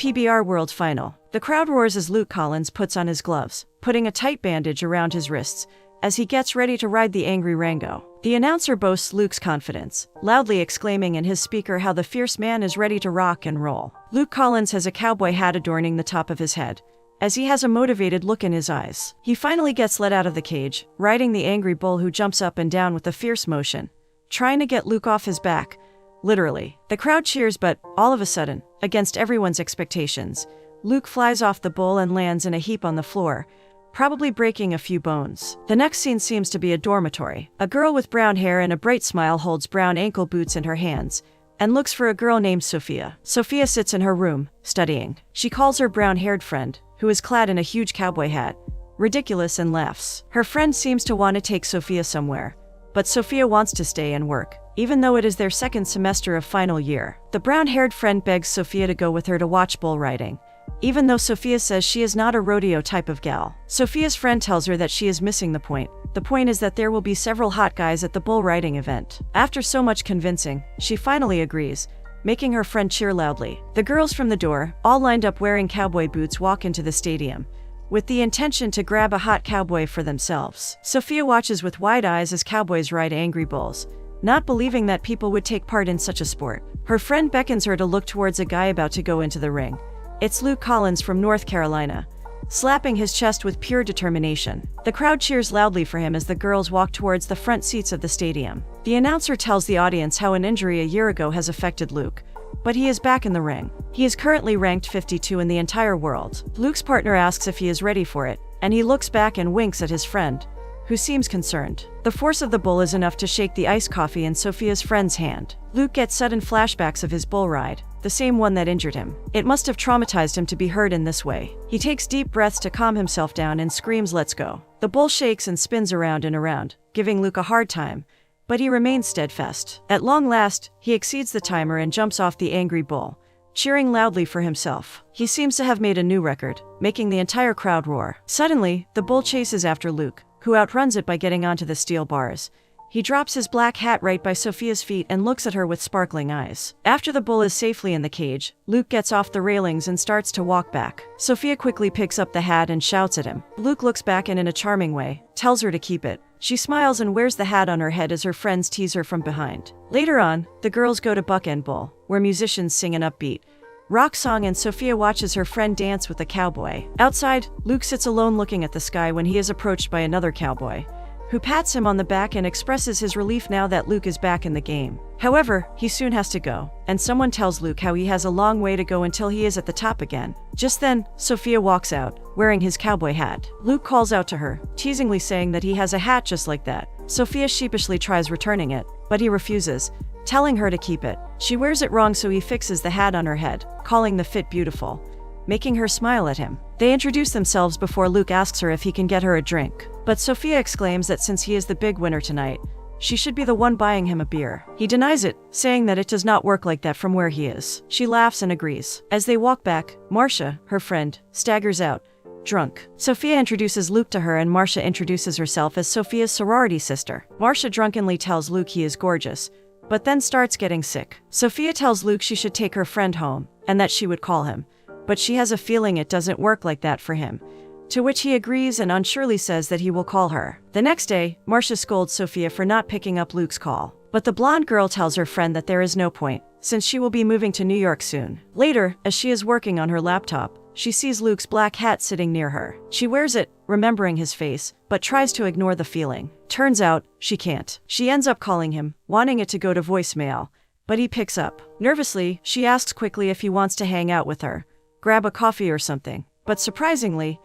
PBR World Final. The crowd roars as Luke Collins puts on his gloves, putting a tight bandage around his wrists, as he gets ready to ride the angry Rango. The announcer boasts Luke's confidence, loudly exclaiming in his speaker how the fierce man is ready to rock and roll. Luke Collins has a cowboy hat adorning the top of his head, as he has a motivated look in his eyes. He finally gets let out of the cage, riding the angry bull who jumps up and down with a fierce motion, trying to get Luke off his back. Literally. The crowd cheers, but, all of a sudden, against everyone's expectations, Luke flies off the bull and lands in a heap on the floor, probably breaking a few bones. The next scene seems to be a dormitory. A girl with brown hair and a bright smile holds brown ankle boots in her hands and looks for a girl named Sophia. Sophia sits in her room, studying. She calls her brown-haired friend, who is clad in a huge cowboy hat, ridiculous, and laughs. Her friend seems to want to take Sophia somewhere, but Sophia wants to stay and work, even though it is their second semester of final year. The brown-haired friend begs Sophia to go with her to watch bull riding, even though Sophia says she is not a rodeo type of gal. Sophia's friend tells her that she is missing the point. The point is that there will be several hot guys at the bull riding event. After so much convincing, she finally agrees, making her friend cheer loudly. The girls from the door, all lined up wearing cowboy boots, walk into the stadium, with the intention to grab a hot cowboy for themselves. Sophia watches with wide eyes as cowboys ride angry bulls, not believing that people would take part in such a sport. Her friend beckons her to look towards a guy about to go into the ring. It's Luke Collins from North Carolina, slapping his chest with pure determination. The crowd cheers loudly for him as the girls walk towards the front seats of the stadium. The announcer tells the audience how an injury a year ago has affected Luke, but he is back in the ring. He is currently ranked 52 in the entire world. Luke's partner asks if he is ready for it, and he looks back and winks at his friend, who seems concerned. The force of the bull is enough to shake the iced coffee in Sophia's friend's hand. Luke gets sudden flashbacks of his bull ride, the same one that injured him. It must have traumatized him to be hurt in this way. He takes deep breaths to calm himself down and screams, "Let's go." The bull shakes and spins around and around, giving Luke a hard time, but he remains steadfast. At long last, he exceeds the timer and jumps off the angry bull, cheering loudly for himself. He seems to have made a new record, making the entire crowd roar. Suddenly, the bull chases after Luke, who outruns it by getting onto the steel bars. He drops his black hat right by Sophia's feet and looks at her with sparkling eyes. After the bull is safely in the cage, Luke gets off the railings and starts to walk back. Sophia quickly picks up the hat and shouts at him. Luke looks back and in a charming way, tells her to keep it. She smiles and wears the hat on her head as her friends tease her from behind. Later on, the girls go to Buck End Bull, where musicians sing an upbeat rock song and Sophia watches her friend dance with the cowboy. Outside, Luke sits alone looking at the sky when he is approached by another cowboy, who pats him on the back and expresses his relief now that Luke is back in the game. However, he soon has to go, and someone tells Luke how he has a long way to go until he is at the top again. Just then, Sophia walks out, wearing his cowboy hat. Luke calls out to her, teasingly saying that he has a hat just like that. Sophia sheepishly tries returning it, but he refuses, telling her to keep it. She wears it wrong, so he fixes the hat on her head, calling the fit beautiful, making her smile at him. They introduce themselves before Luke asks her if he can get her a drink. But Sophia exclaims that since he is the big winner tonight, she should be the one buying him a beer. He denies it, saying that it does not work like that from where he is. She laughs and agrees. As they walk back, Marcia, her friend, staggers out, drunk. Sophia introduces Luke to her and Marcia introduces herself as Sophia's sorority sister. Marcia drunkenly tells Luke he is gorgeous, but then starts getting sick. Sophia tells Luke she should take her friend home, and that she would call him, but she has a feeling it doesn't work like that for him, to which he agrees and unsurely says that he will call her. The next day, Marcia scolds Sophia for not picking up Luke's call, but the blonde girl tells her friend that there is no point, since she will be moving to New York soon. Later, as she is working on her laptop, she sees Luke's black hat sitting near her. She wears it, remembering his face, but tries to ignore the feeling. Turns out, she can't. She ends up calling him, wanting it to go to voicemail, but he picks up. Nervously, she asks quickly if he wants to hang out with her, grab a coffee or something, but surprisingly,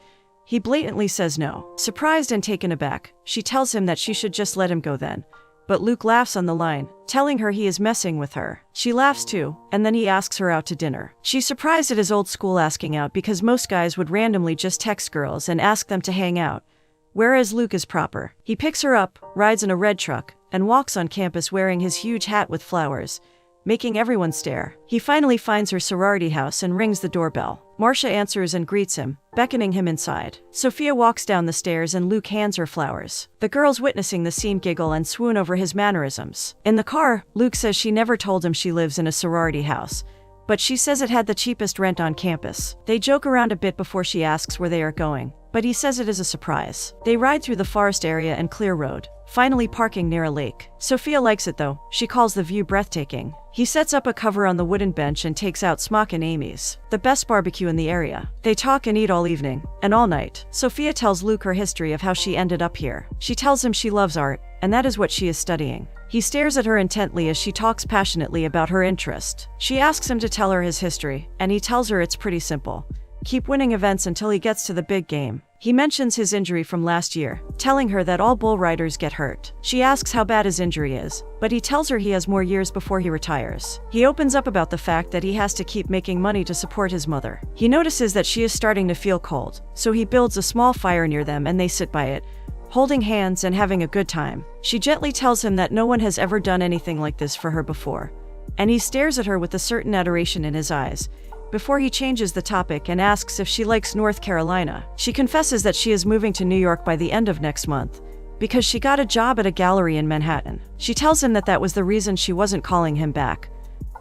he blatantly says no. Surprised and taken aback, she tells him that she should just let him go then, but Luke laughs on the line, telling her he is messing with her. She laughs too, and then he asks her out to dinner. She's surprised at his old school asking out because most guys would randomly just text girls and ask them to hang out, whereas Luke is proper. He picks her up, rides in a red truck, and walks on campus wearing his huge hat with flowers, making everyone stare. He finally finds her sorority house and rings the doorbell. Marcia answers and greets him, beckoning him inside. Sophia walks down the stairs and Luke hands her flowers. The girls witnessing the scene giggle and swoon over his mannerisms. In the car, Luke says she never told him she lives in a sorority house, but she says it had the cheapest rent on campus. They joke around a bit before she asks where they are going, but he says it is a surprise. They ride through the forest area and clear road, finally parking near a lake. Sophia likes it though. She calls the view breathtaking. He sets up a cover on the wooden bench and takes out Smock and Amy's, the best barbecue in the area. They talk and eat all evening, and all night. Sophia tells Luke her history of how she ended up here. She tells him she loves art, and that is what she is studying. He stares at her intently as she talks passionately about her interest. She asks him to tell her his history, and he tells her it's pretty simple. Keep winning events until he gets to the big game. He mentions his injury from last year, telling her that all bull riders get hurt. She asks how bad his injury is, but he tells her he has more years before he retires. He opens up about the fact that he has to keep making money to support his mother. He notices that she is starting to feel cold, so he builds a small fire near them and they sit by it, holding hands and having a good time. She gently tells him that no one has ever done anything like this for her before, and he stares at her with a certain adoration in his eyes, before he changes the topic and asks if she likes North Carolina. She confesses that she is moving to New York by the end of next month, because she got a job at a gallery in Manhattan. She tells him that that was the reason she wasn't calling him back,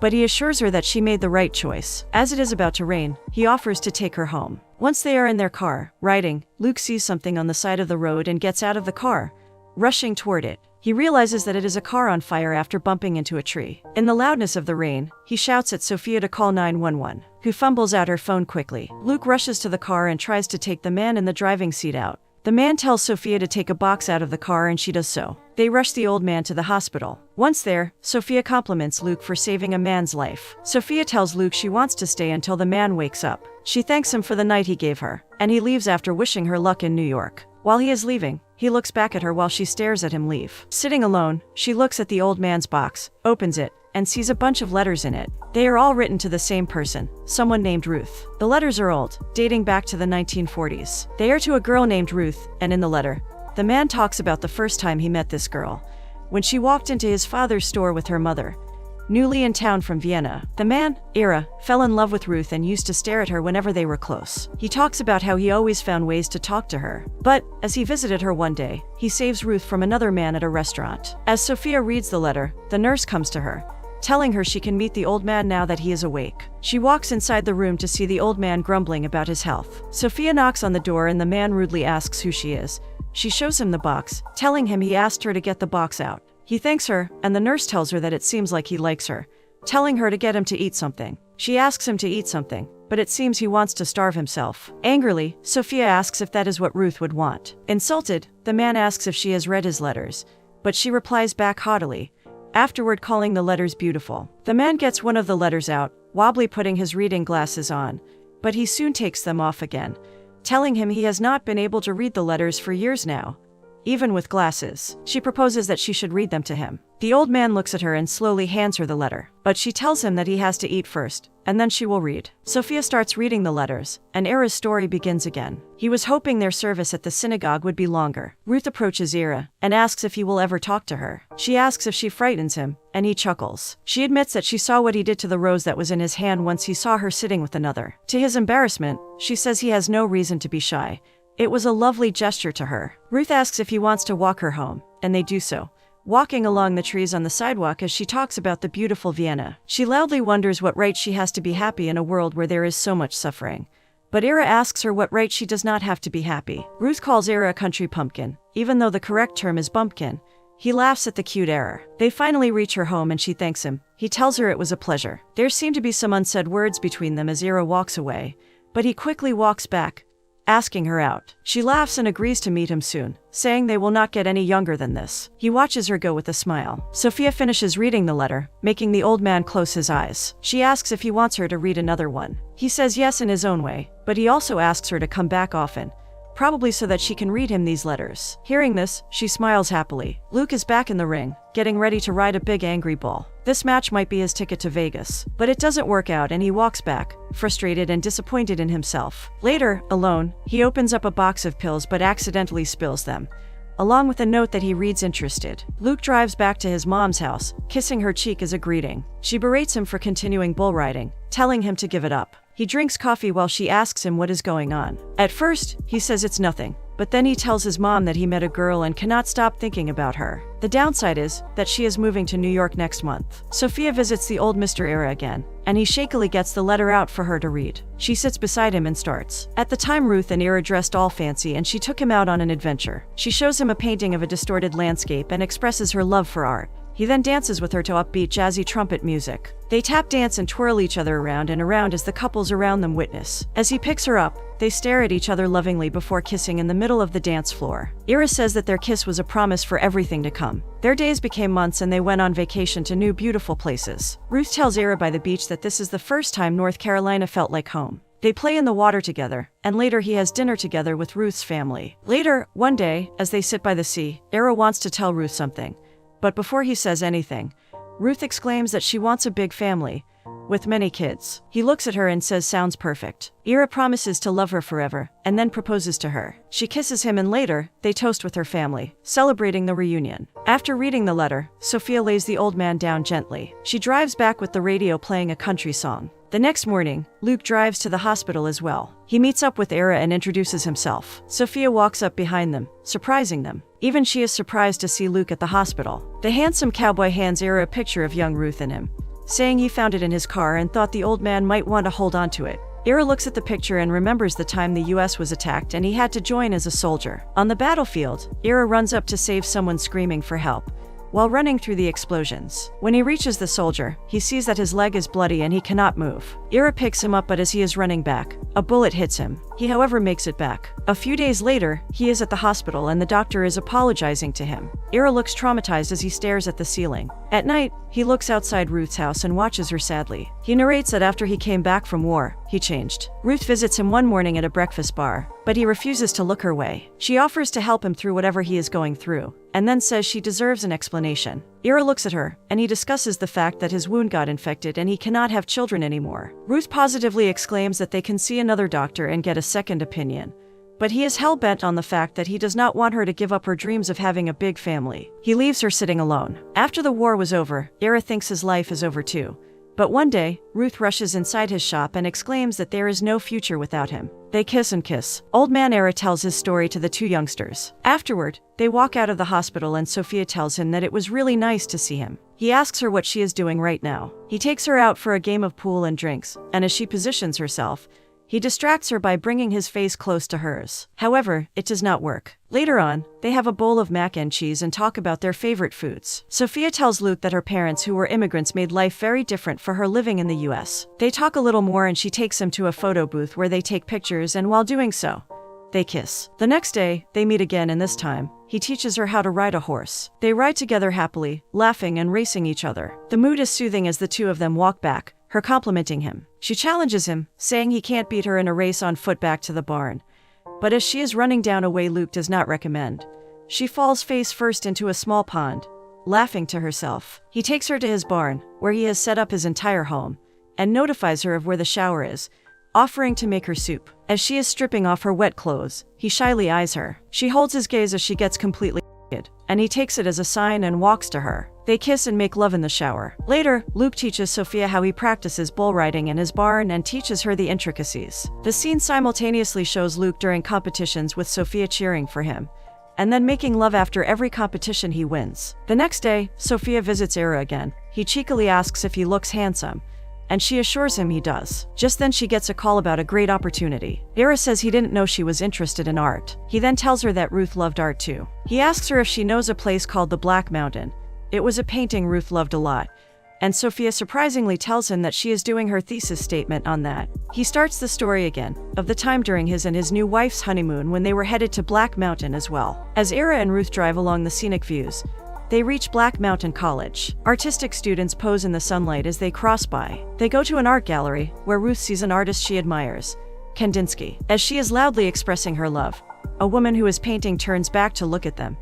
but he assures her that she made the right choice. As it is about to rain, he offers to take her home. Once they are in their car, riding, Luke sees something on the side of the road and gets out of the car, rushing toward it. He realizes that it is a car on fire after bumping into a tree. In the loudness of the rain, he shouts at Sophia to call 911, who fumbles out her phone quickly. Luke rushes to the car and tries to take the man in the driving seat out. The man tells Sophia to take a box out of the car and she does so. They rush the old man to the hospital. Once there, Sophia compliments Luke for saving a man's life. Sophia tells Luke she wants to stay until the man wakes up. She thanks him for the night he gave her, and he leaves after wishing her luck in New York. While he is leaving, he looks back at her while she stares at him leave. Sitting alone, she looks at the old man's box, opens it, and sees a bunch of letters in it. They are all written to the same person, someone named Ruth. The letters are old, dating back to the 1940s. They are to a girl named Ruth, and in the letter, the man talks about the first time he met this girl, when she walked into his father's store with her mother, newly in town from Vienna. The man, Ira, fell in love with Ruth and used to stare at her whenever they were close. He talks about how he always found ways to talk to her. But, as he visited her one day, he saves Ruth from another man at a restaurant. As Sophia reads the letter, the nurse comes to her, telling her she can meet the old man now that he is awake. She walks inside the room to see the old man grumbling about his health. Sophia knocks on the door and the man rudely asks who she is. She shows him the box, telling him he asked her to get the box out. He thanks her, and the nurse tells her that it seems like he likes her, telling her to get him to eat something. She asks him to eat something, but it seems he wants to starve himself. Angrily, Sophia asks if that is what Ruth would want. Insulted, the man asks if she has read his letters, but she replies back haughtily, afterward calling the letters beautiful. The man gets one of the letters out, wobbly putting his reading glasses on, but he soon takes them off again, telling him he has not been able to read the letters for years now, even with glasses. She proposes that she should read them to him. The old man looks at her and slowly hands her the letter, but she tells him that he has to eat first, and then she will read. Sophia starts reading the letters, and Ira's story begins again. He was hoping their service at the synagogue would be longer. Ruth approaches Ira, and asks if he will ever talk to her. She asks if she frightens him, and he chuckles. She admits that she saw what he did to the rose that was in his hand once he saw her sitting with another. To his embarrassment, she says he has no reason to be shy. It was a lovely gesture to her. Ruth asks if he wants to walk her home, and they do so, walking along the trees on the sidewalk as she talks about the beautiful Vienna. She loudly wonders what right she has to be happy in a world where there is so much suffering. But Ira asks her what right she does not have to be happy. Ruth calls Ira a country pumpkin, even though the correct term is bumpkin. He laughs at the cute error. They finally reach her home and she thanks him. He tells her it was a pleasure. There seem to be some unsaid words between them as Ira walks away, but he quickly walks back, asking her out. She laughs and agrees to meet him soon, saying they will not get any younger than this. He watches her go with a smile. Sophia finishes reading the letter, making the old man close his eyes. She asks if he wants her to read another one. He says yes in his own way, but he also asks her to come back often, probably so that she can read him these letters. Hearing this, she smiles happily. Luke is back in the ring, getting ready to ride a big angry bull. This match might be his ticket to Vegas, but it doesn't work out and he walks back, frustrated and disappointed in himself. Later, alone, he opens up a box of pills but accidentally spills them, along with a note that he reads interested. Luke drives back to his mom's house, kissing her cheek as a greeting. She berates him for continuing bull riding, telling him to give it up. He drinks coffee while she asks him what is going on. At first, he says it's nothing, but then he tells his mom that he met a girl and cannot stop thinking about her. The downside is that she is moving to New York next month. Sophia visits the old Mr. Era again, and he shakily gets the letter out for her to read. She sits beside him and starts. At the time, Ruth and Era dressed all fancy, and she took him out on an adventure. She shows him a painting of a distorted landscape and expresses her love for art. He then dances with her to upbeat jazzy trumpet music. They tap dance and twirl each other around and around as the couples around them witness. As he picks her up, they stare at each other lovingly before kissing in the middle of the dance floor. Ira says that their kiss was a promise for everything to come. Their days became months and they went on vacation to new beautiful places. Ruth tells Ira by the beach that this is the first time North Carolina felt like home. They play in the water together, and later he has dinner together with Ruth's family. Later, one day, as they sit by the sea, Ira wants to tell Ruth something. But before he says anything, Ruth exclaims that she wants a big family, with many kids. He looks at her and says, "Sounds perfect." Ira promises to love her forever, and then proposes to her. She kisses him and later, they toast with her family, celebrating the reunion. After reading the letter, Sophia lays the old man down gently. She drives back with the radio playing a country song. The next morning, Luke drives to the hospital as well. He meets up with Era and introduces himself. Sophia walks up behind them, surprising them. Even she is surprised to see Luke at the hospital. The handsome cowboy hands Era a picture of young Ruth and him, saying he found it in his car and thought the old man might want to hold on to it. Era looks at the picture and remembers the time the US was attacked and he had to join as a soldier. On the battlefield, Era runs up to save someone screaming for help while running through the explosions. When he reaches the soldier, he sees that his leg is bloody and he cannot move. Ira picks him up, but as he is running back, a bullet hits him. He, however, makes it back. A few days later, he is at the hospital and the doctor is apologizing to him. Ira looks traumatized as he stares at the ceiling. At night, he looks outside Ruth's house and watches her sadly. He narrates that after he came back from war, he changed. Ruth visits him one morning at a breakfast bar, but he refuses to look her way. She offers to help him through whatever he is going through, and then says she deserves an explanation. Ira looks at her, and he discusses the fact that his wound got infected and he cannot have children anymore. Ruth positively exclaims that they can see another doctor and get a second opinion. But he is hell-bent on the fact that he does not want her to give up her dreams of having a big family. He leaves her sitting alone. After the war was over, Ira thinks his life is over too. But one day, Ruth rushes inside his shop and exclaims that there is no future without him. They kiss and kiss. Old man Ira tells his story to the two youngsters. Afterward, they walk out of the hospital and Sophia tells him that it was really nice to see him. He asks her what she is doing right now. He takes her out for a game of pool and drinks, and as she positions herself, he distracts her by bringing his face close to hers. However, it does not work. Later on, they have a bowl of mac and cheese and talk about their favorite foods. Sophia tells Luke that her parents, who were immigrants, made life very different for her living in the US. They talk a little more and she takes him to a photo booth where they take pictures, and while doing so, they kiss. The next day, they meet again, and this time, he teaches her how to ride a horse. They ride together happily, laughing and racing each other. The mood is soothing as the two of them walk back, her complimenting him. She challenges him, saying he can't beat her in a race on foot back to the barn. But as she is running down a way Luke does not recommend, she falls face first into a small pond, laughing to herself. He takes her to his barn, where he has set up his entire home, and notifies her of where the shower is, offering to make her soup. As she is stripping off her wet clothes, he shyly eyes her. She holds his gaze as she gets completely naked, and he takes it as a sign and walks to her. They kiss and make love in the shower. Later, Luke teaches Sophia how he practices bull riding in his barn and teaches her the intricacies. The scene simultaneously shows Luke during competitions with Sophia cheering for him, and then making love after every competition he wins. The next day, Sophia visits Ira again. He cheekily asks if he looks handsome, and she assures him he does. Just then she gets a call about a great opportunity. Ira says he didn't know she was interested in art. He then tells her that Ruth loved art too. He asks her if she knows a place called the Black Mountain. It was a painting Ruth loved a lot, and Sophia surprisingly tells him that she is doing her thesis statement on that. He starts the story again, of the time during his and his new wife's honeymoon when they were headed to Black Mountain as well. As Ira and Ruth drive along the scenic views, they reach Black Mountain College. Artistic students pose in the sunlight as they cross by. They go to an art gallery, where Ruth sees an artist she admires, Kandinsky. As she is loudly expressing her love, a woman who is painting turns back to look at them,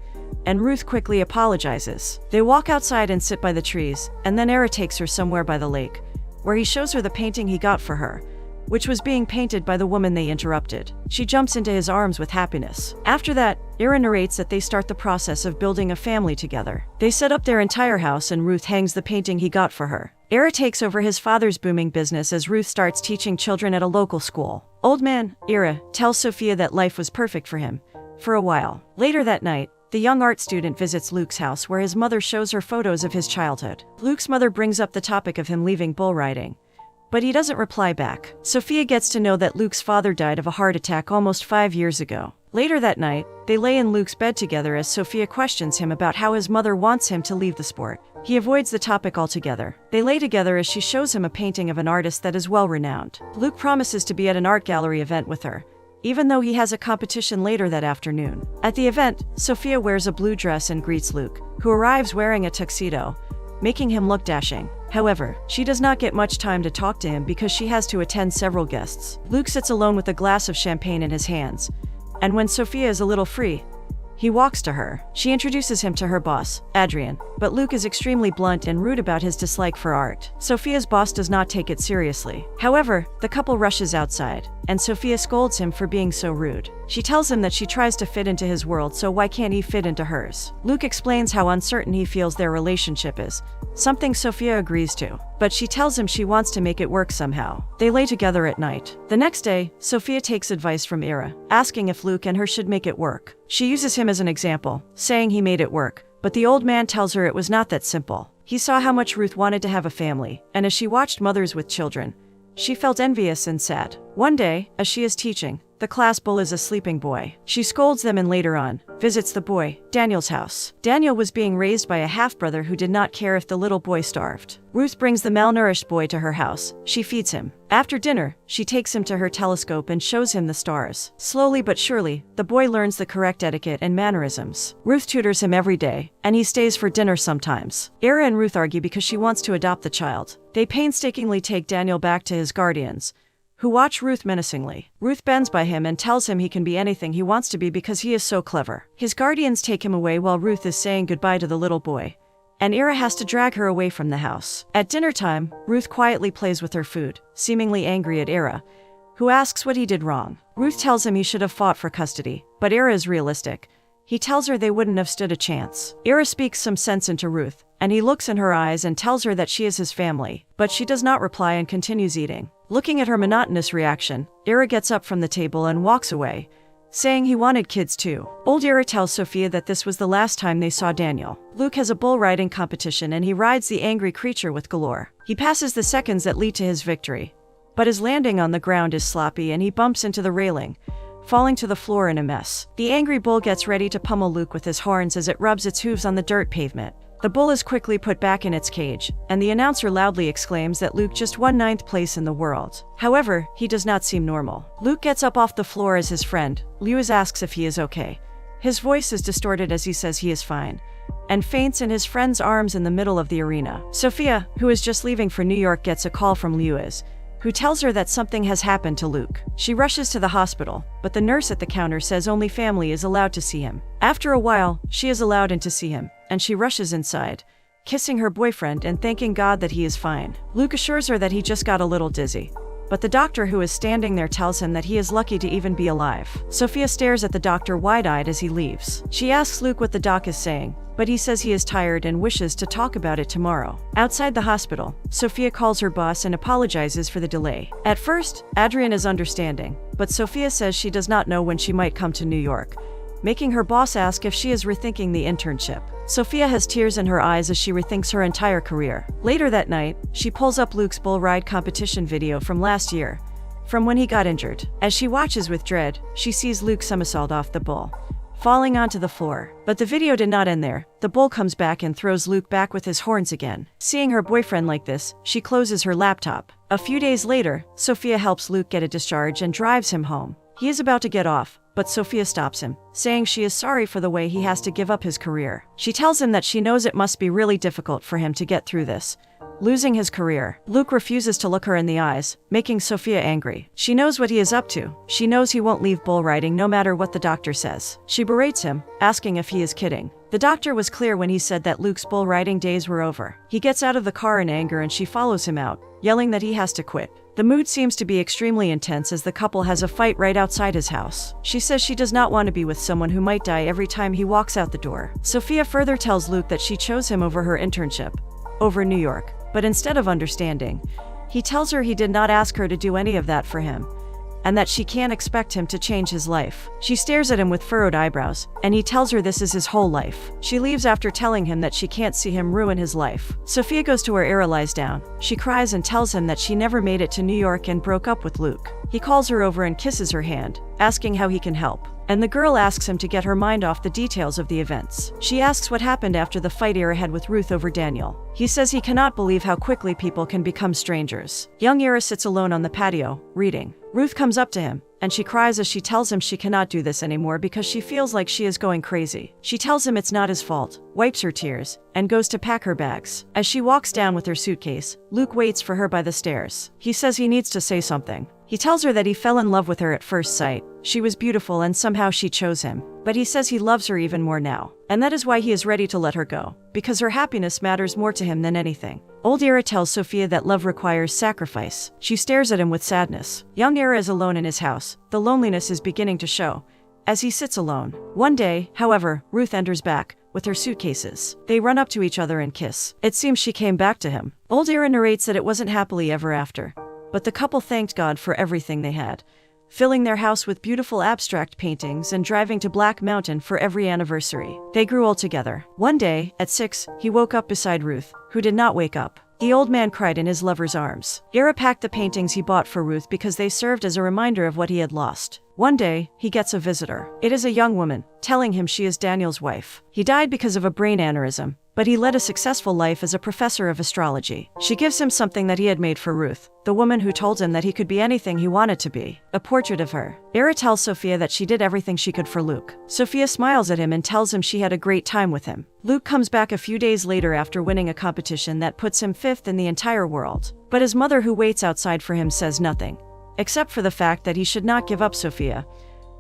and Ruth quickly apologizes. They walk outside and sit by the trees, and then Ira takes her somewhere by the lake, where he shows her the painting he got for her, which was being painted by the woman they interrupted. She jumps into his arms with happiness. After that, Ira narrates that they start the process of building a family together. They set up their entire house and Ruth hangs the painting he got for her. Ira takes over his father's booming business as Ruth starts teaching children at a local school. Old man, Ira, tells Sophia that life was perfect for him, for a while. Later that night, the young art student visits Luke's house where his mother shows her photos of his childhood. Luke's mother brings up the topic of him leaving bull riding, but he doesn't reply back. Sophia gets to know that Luke's father died of a heart attack almost 5 years ago. Later that night, they lay in Luke's bed together as Sophia questions him about how his mother wants him to leave the sport. He avoids the topic altogether. They lay together as she shows him a painting of an artist that is well-renowned. Luke promises to be at an art gallery event with her, even though he has a competition later that afternoon. At the event, Sophia wears a blue dress and greets Luke, who arrives wearing a tuxedo, making him look dashing. However, she does not get much time to talk to him because she has to attend several guests. Luke sits alone with a glass of champagne in his hands, and when Sophia is a little free, he walks to her. She introduces him to her boss, Adrian, but Luke is extremely blunt and rude about his dislike for art. Sophia's boss does not take it seriously. However, the couple rushes outside, and Sophia scolds him for being so rude. She tells him that she tries to fit into his world, so why can't he fit into hers? Luke explains how uncertain he feels their relationship is, something Sophia agrees to, but she tells him she wants to make it work somehow. They lay together at night. The next day, Sophia takes advice from Ira, asking if Luke and her should make it work. She uses him as an example, saying he made it work, but the old man tells her it was not that simple. He saw how much Ruth wanted to have a family, and as she watched mothers with children, she felt envious and sad. One day, as she is teaching, the class bull is a sleeping boy. She scolds them and later on, visits the boy, Daniel's house. Daniel was being raised by a half-brother who did not care if the little boy starved. Ruth brings the malnourished boy to her house. She feeds him. After dinner, she takes him to her telescope and shows him the stars. Slowly but surely, the boy learns the correct etiquette and mannerisms. Ruth tutors him every day, and he stays for dinner sometimes. Ira and Ruth argue because she wants to adopt the child. They painstakingly take Daniel back to his guardians, who watch Ruth menacingly. Ruth bends by him and tells him he can be anything he wants to be because he is so clever. His guardians take him away while Ruth is saying goodbye to the little boy, and Ira has to drag her away from the house. At dinner time, Ruth quietly plays with her food, seemingly angry at Ira, who asks what he did wrong. Ruth tells him he should have fought for custody, but Ira is realistic. He tells her they wouldn't have stood a chance. Ira speaks some sense into Ruth, and he looks in her eyes and tells her that she is his family, but she does not reply and continues eating. Looking at her monotonous reaction, Ira gets up from the table and walks away, saying he wanted kids too. Old Ira tells Sophia that this was the last time they saw Daniel. Luke has a bull riding competition and he rides the angry creature with galore. He passes the seconds that lead to his victory, but his landing on the ground is sloppy and he bumps into the railing, falling to the floor in a mess. The angry bull gets ready to pummel Luke with his horns as it rubs its hooves on the dirt pavement. The bull is quickly put back in its cage, and the announcer loudly exclaims that Luke just won 9th place in the world. However, he does not seem normal. Luke gets up off the floor as his friend, Lewis, asks if he is okay. His voice is distorted as he says he is fine, and faints in his friend's arms in the middle of the arena. Sophia, who is just leaving for New York, gets a call from Lewis, who tells her that something has happened to Luke. She rushes to the hospital, but the nurse at the counter says only family is allowed to see him. After a while, she is allowed in to see him, and she rushes inside, kissing her boyfriend and thanking God that he is fine. Luke assures her that he just got a little dizzy, but the doctor who is standing there tells him that he is lucky to even be alive. Sophia stares at the doctor wide-eyed as he leaves. She asks Luke what the doc is saying, but he says he is tired and wishes to talk about it tomorrow. Outside the hospital, Sophia calls her boss and apologizes for the delay. At first, Adrian is understanding, but Sophia says she does not know when she might come to New York, making her boss ask if she is rethinking the internship. Sophia has tears in her eyes as she rethinks her entire career. Later that night, she pulls up Luke's bull ride competition video from last year, from when he got injured. As she watches with dread, she sees Luke somersault off the bull, falling onto the floor. But the video did not end there. The bull comes back and throws Luke back with his horns again. Seeing her boyfriend like this, she closes her laptop. A few days later, Sophia helps Luke get a discharge and drives him home. He is about to get off, but Sophia stops him, saying she is sorry for the way he has to give up his career. She tells him that she knows it must be really difficult for him to get through this, losing his career. Luke refuses to look her in the eyes, making Sophia angry. She knows what he is up to. She knows he won't leave bull riding no matter what the doctor says. She berates him, asking if he is kidding. The doctor was clear when he said that Luke's bull riding days were over. He gets out of the car in anger and she follows him out, yelling that he has to quit. The mood seems to be extremely intense as the couple has a fight right outside his house. She says she does not want to be with someone who might die every time he walks out the door. Sophia further tells Luke that she chose him over her internship, over New York, but instead of understanding, he tells her he did not ask her to do any of that for him, and that she can't expect him to change his life. She stares at him with furrowed eyebrows, and he tells her this is his whole life. She leaves after telling him that she can't see him ruin his life. Sophia goes to where Era lies down. She cries and tells him that she never made it to New York and broke up with Luke. He calls her over and kisses her hand, asking how he can help. And the girl asks him to get her mind off the details of the events. She asks what happened after the fight Era had with Ruth over Daniel. He says he cannot believe how quickly people can become strangers. Young Era sits alone on the patio, reading. Ruth comes up to him, and she cries as she tells him she cannot do this anymore because she feels like she is going crazy. She tells him it's not his fault, wipes her tears, and goes to pack her bags. As she walks down with her suitcase, Luke waits for her by the stairs. He says he needs to say something. He tells her that he fell in love with her at first sight. She was beautiful and somehow she chose him. But he says he loves her even more now. And that is why he is ready to let her go. Because her happiness matters more to him than anything. Old Era tells Sophia that love requires sacrifice. She stares at him with sadness. Young Era is alone in his house. The loneliness is beginning to show as he sits alone. One day, however, Ruth enters back with her suitcases. They run up to each other and kiss. It seems she came back to him. Old Era narrates that it wasn't happily ever after. But the couple thanked God for everything they had, filling their house with beautiful abstract paintings and driving to Black Mountain for every anniversary. They grew old together. One day, at 6, he woke up beside Ruth, who did not wake up. The old man cried in his lover's arms. Era packed the paintings he bought for Ruth because they served as a reminder of what he had lost. One day, he gets a visitor. It is a young woman, telling him she is Daniel's wife. He died because of a brain aneurysm, but he led a successful life as a professor of astrology. She gives him something that he had made for Ruth, the woman who told him that he could be anything he wanted to be. A portrait of her. Era tells Sophia that she did everything she could for Luke. Sophia smiles at him and tells him she had a great time with him. Luke comes back a few days later after winning a competition that puts him 5th in the entire world. But his mother, who waits outside for him, says nothing, except for the fact that he should not give up Sophia,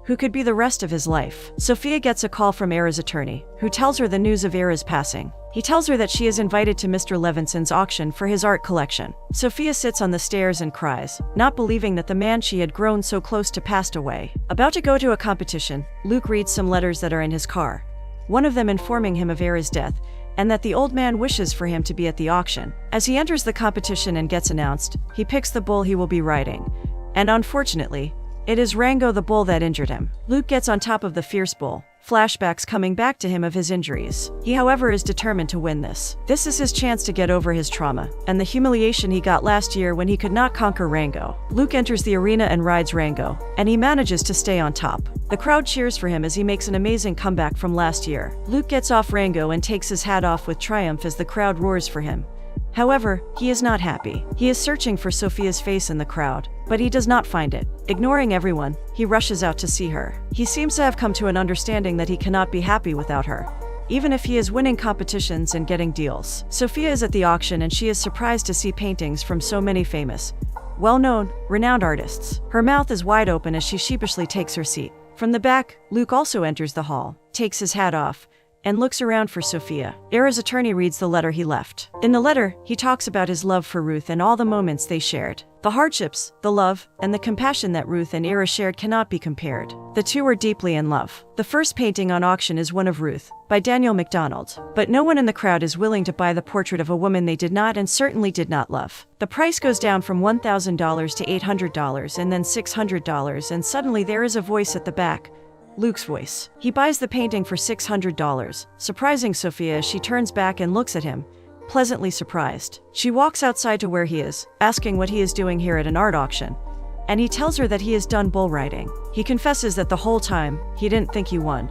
who could be the rest of his life. Sophia gets a call from Era's attorney, who tells her the news of Era's passing. He tells her that she is invited to Mr. Levinson's auction for his art collection. Sophia sits on the stairs and cries, not believing that the man she had grown so close to passed away. About to go to a competition, Luke reads some letters that are in his car, one of them informing him of Era's death, and that the old man wishes for him to be at the auction. As he enters the competition and gets announced, he picks the bull he will be riding. And unfortunately, it is Rango the bull that injured him. Luke gets on top of the fierce bull, flashbacks coming back to him of his injuries. He, however, is determined to win this. This is his chance to get over his trauma and the humiliation he got last year when he could not conquer Rango. Luke enters the arena and rides Rango, and he manages to stay on top. The crowd cheers for him as he makes an amazing comeback from last year. Luke gets off Rango and takes his hat off with triumph as the crowd roars for him. However, he is not happy. He is searching for Sophia's face in the crowd, but he does not find it. Ignoring everyone, he rushes out to see her. He seems to have come to an understanding that he cannot be happy without her, even if he is winning competitions and getting deals. Sophia is at the auction and she is surprised to see paintings from so many famous, well-known, renowned artists. Her mouth is wide open as she sheepishly takes her seat. From the back, Luke also enters the hall, takes his hat off, and looks around for Sophia. Era's attorney reads the letter he left. In the letter, he talks about his love for Ruth and all the moments they shared. The hardships, the love, and the compassion that Ruth and Era shared cannot be compared. The two were deeply in love. The first painting on auction is one of Ruth, by Daniel MacDonald. But no one in the crowd is willing to buy the portrait of a woman they did not and certainly did not love. The price goes down from $1,000 to $800 and then $600, and suddenly there is a voice at the back. Luke's voice. He buys the painting for $600, surprising Sophia as she turns back and looks at him, pleasantly surprised. She walks outside to where he is, asking what he is doing here at an art auction, and he tells her that he is done bull riding. He confesses that the whole time, he didn't think he won,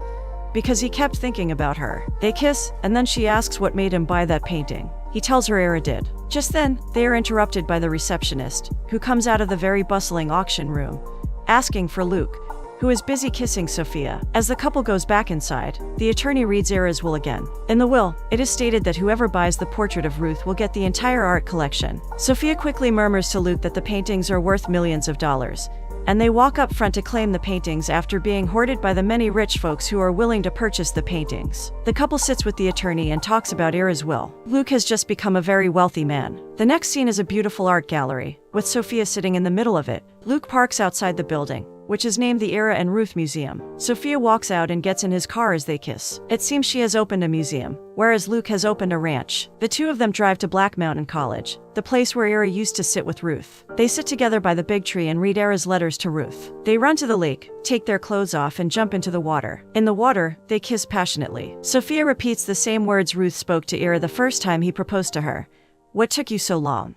because he kept thinking about her. They kiss, and then she asks what made him buy that painting. He tells her Era did. Just then, they are interrupted by the receptionist, who comes out of the very bustling auction room, asking for Luke, who is busy kissing Sophia. As the couple goes back inside, the attorney reads Era's will again. In the will, it is stated that whoever buys the portrait of Ruth will get the entire art collection. Sophia quickly murmurs to Luke that the paintings are worth millions of dollars, and they walk up front to claim the paintings after being hoarded by the many rich folks who are willing to purchase the paintings. The couple sits with the attorney and talks about Era's will. Luke has just become a very wealthy man. The next scene is a beautiful art gallery, with Sophia sitting in the middle of it. Luke parks outside the building, which is named the Ira and Ruth Museum. Sophia walks out and gets in his car as they kiss. It seems she has opened a museum, whereas Luke has opened a ranch. The two of them drive to Black Mountain College, the place where Ira used to sit with Ruth. They sit together by the big tree and read Ira's letters to Ruth. They run to the lake, take their clothes off and jump into the water. In the water, they kiss passionately. Sophia repeats the same words Ruth spoke to Ira the first time he proposed to her. "What took you so long?"